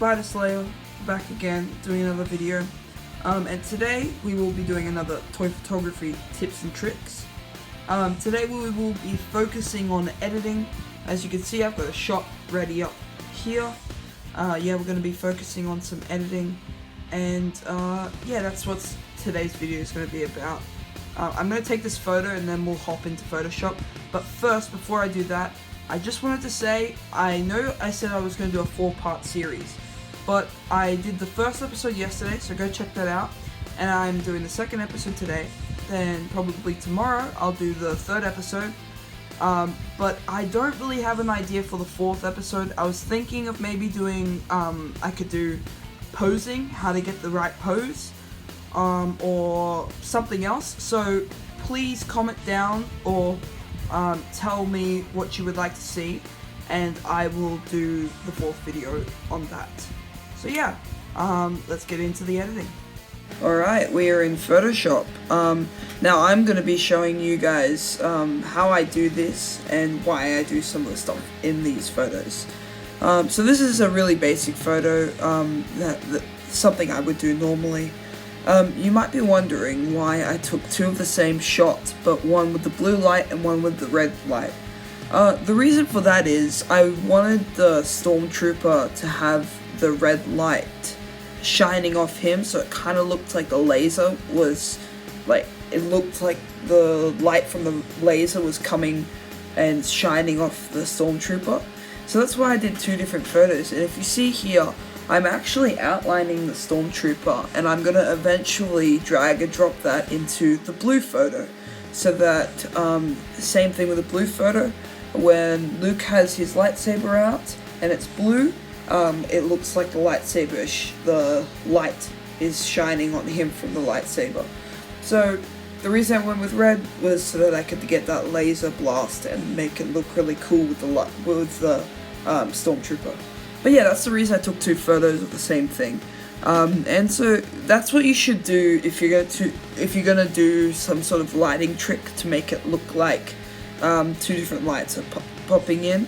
Spider Slayer, back again, doing another video. And today we will be doing another toy photography tips and tricks. Today we will be focusing on editing. As you can see, I've got a shot ready up here. Yeah, we're going to be focusing on some editing, and yeah, that's what today's video is going to be about. I'm going to take this photo and then we'll hop into Photoshop. But first, before I do that, I just wanted to say, I know I said I was going to do a 4-part series, but I did the first episode yesterday, so go check that out. And I'm doing the second episode today. Then probably tomorrow I'll do the third episode. But I don't really have an idea for the fourth episode. I was thinking of maybe doing, I could do posing, how to get the right pose, or something else. So please comment down or tell me what you would like to see, and I will do the fourth video on that. So yeah, let's get into the editing. Alright, we are in Photoshop. Now I'm going to be showing you guys how I do this and why I do some of the stuff in these photos. So this is a really basic photo, that something I would do normally. You might be wondering why I took two of the same shot, but one with the blue light and one with the red light. The reason for that is I wanted the stormtrooper to have the red light shining off him, so it kind of looked like the laser was, like, it looked like the light from the laser was coming and shining off the stormtrooper. So that's why I did two different photos, and if you see here, I'm actually outlining the stormtrooper, and I'm going to eventually drag and drop that into the blue photo, so that, same thing with the blue photo, when Luke has his lightsaber out and it's blue, it looks like the lightsaber, the light is shining on him from the lightsaber. So the reason I went with red was so that I could get that laser blast and make it look really cool with the stormtrooper. But yeah, that's the reason I took two photos of the same thing. And so that's what you should do if you're gonna do some sort of lighting trick to make it look like two different lights are popping in.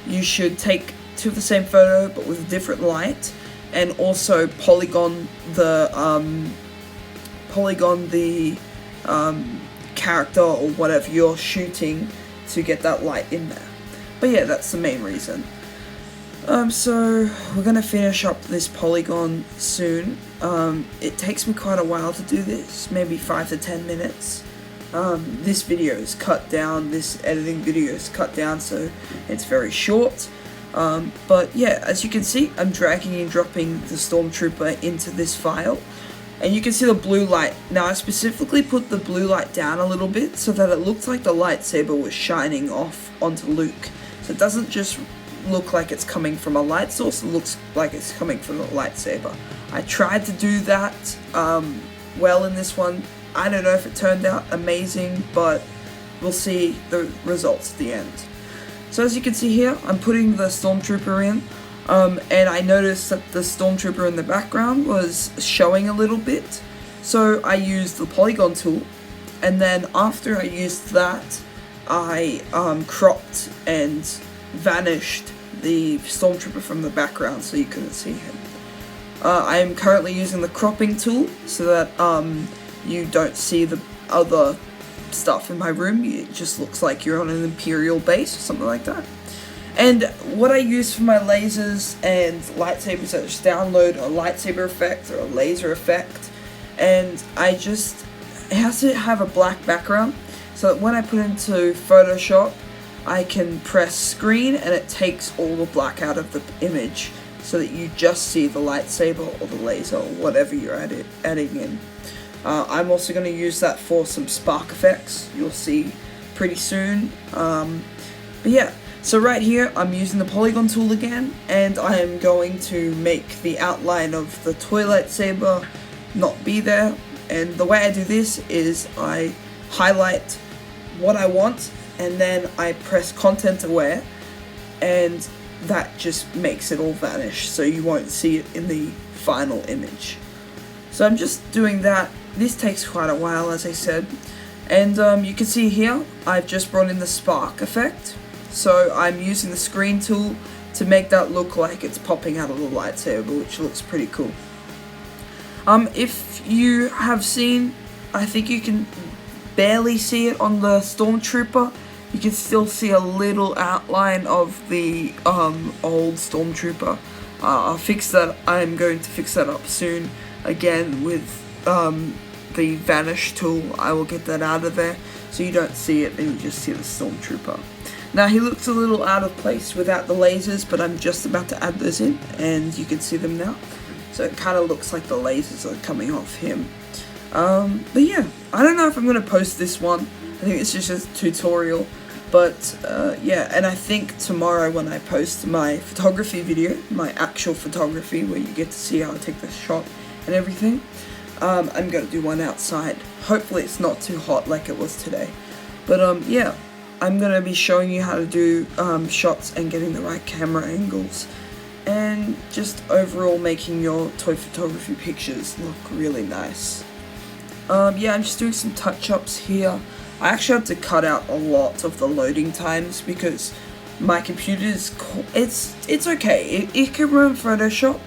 You should take two of the same photo but with a different light, and also polygon the character or whatever you're shooting to get that light in there. But yeah, that's the main reason. So we're gonna finish up this polygon soon. It takes me quite a while to do this, maybe 5 to 10 minutes. This video is cut down, this editing video is cut down, so it's very short. But yeah, as you can see, I'm dragging and dropping the stormtrooper into this file, and you can see the blue light. Now I specifically put the blue light down a little bit so that it looked like the lightsaber was shining off onto Luke. So it doesn't just look like it's coming from a light source, it looks like it's coming from the lightsaber. I tried to do that well in this one. I don't know if it turned out amazing, but we'll see the results at the end. So as you can see here, I'm putting the stormtrooper in, and I noticed that the stormtrooper in the background was showing a little bit, so I used the polygon tool, and then after I used that, I cropped and vanished the stormtrooper from the background so you couldn't see him. I am currently using the cropping tool so that you don't see the other stuff in my room. It just looks like you're on an Imperial base or something like that. And what I use for my lasers and lightsabers, I just download a lightsaber effect or a laser effect, and it has to have a black background so that when I put it into Photoshop, I can press screen and it takes all the black out of the image so that you just see the lightsaber or the laser or whatever you're adding in. I'm also going to use that for some spark effects you'll see pretty soon. But yeah, so right here I'm using the polygon tool again, and I am going to make the outline of the toy lightsaber not be there. And the way I do this is I highlight what I want, and then I press content aware, and that just makes it all vanish, so you won't see it in the final image. So I'm just doing that. This takes quite a while, as I said, and you can see here I've just brought in the spark effect. So I'm using the screen tool to make that look like it's popping out of the lightsaber, which looks pretty cool. If you have seen, I think you can barely see it on the Stormtrooper. You can still see a little outline of the old Stormtrooper. I'll fix that. I'm going to fix that up soon. Again with the vanish tool, I will get that out of there so you don't see it and you just see the Stormtrooper. Now he looks a little out of place without the lasers, but I'm just about to add those in and you can see them now. So it kind of looks like the lasers are coming off him. But yeah, I don't know if I'm going to post this one. I think it's just a tutorial. But yeah, and I think tomorrow when I post my photography video, my actual photography where you get to see how I take the shot and everything, I'm going to do one outside. Hopefully it's not too hot like it was today. But yeah, I'm going to be showing you how to do shots and getting the right camera angles. And just overall making your toy photography pictures look really nice. Yeah, I'm just doing some touch-ups here. I actually had to cut out a lot of the loading times because my computer's, it's okay, it can run Photoshop,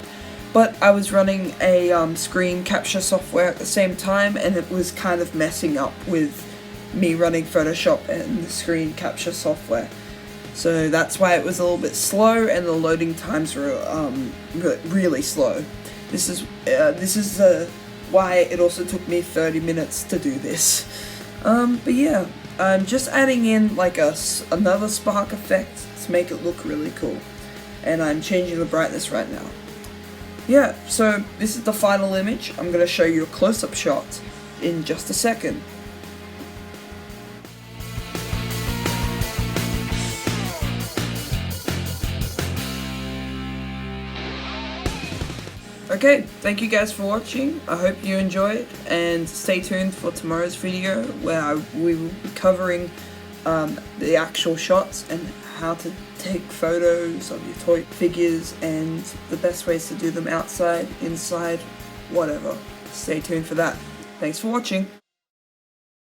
but I was running a screen capture software at the same time and it was kind of messing up with me running Photoshop and the screen capture software. So that's why it was a little bit slow and the loading times were really slow. This is why it also took me 30 minutes to do this. But yeah, I'm just adding in like another spark effect to make it look really cool. And I'm changing the brightness right now. Yeah, so this is the final image. I'm going to show you a close-up shot in just a second. Okay, thank you guys for watching. I hope you enjoyed, and stay tuned for tomorrow's video where we will be covering the actual shots and how to take photos of your toy figures and the best ways to do them outside, inside, whatever. Stay tuned for that. Thanks for watching.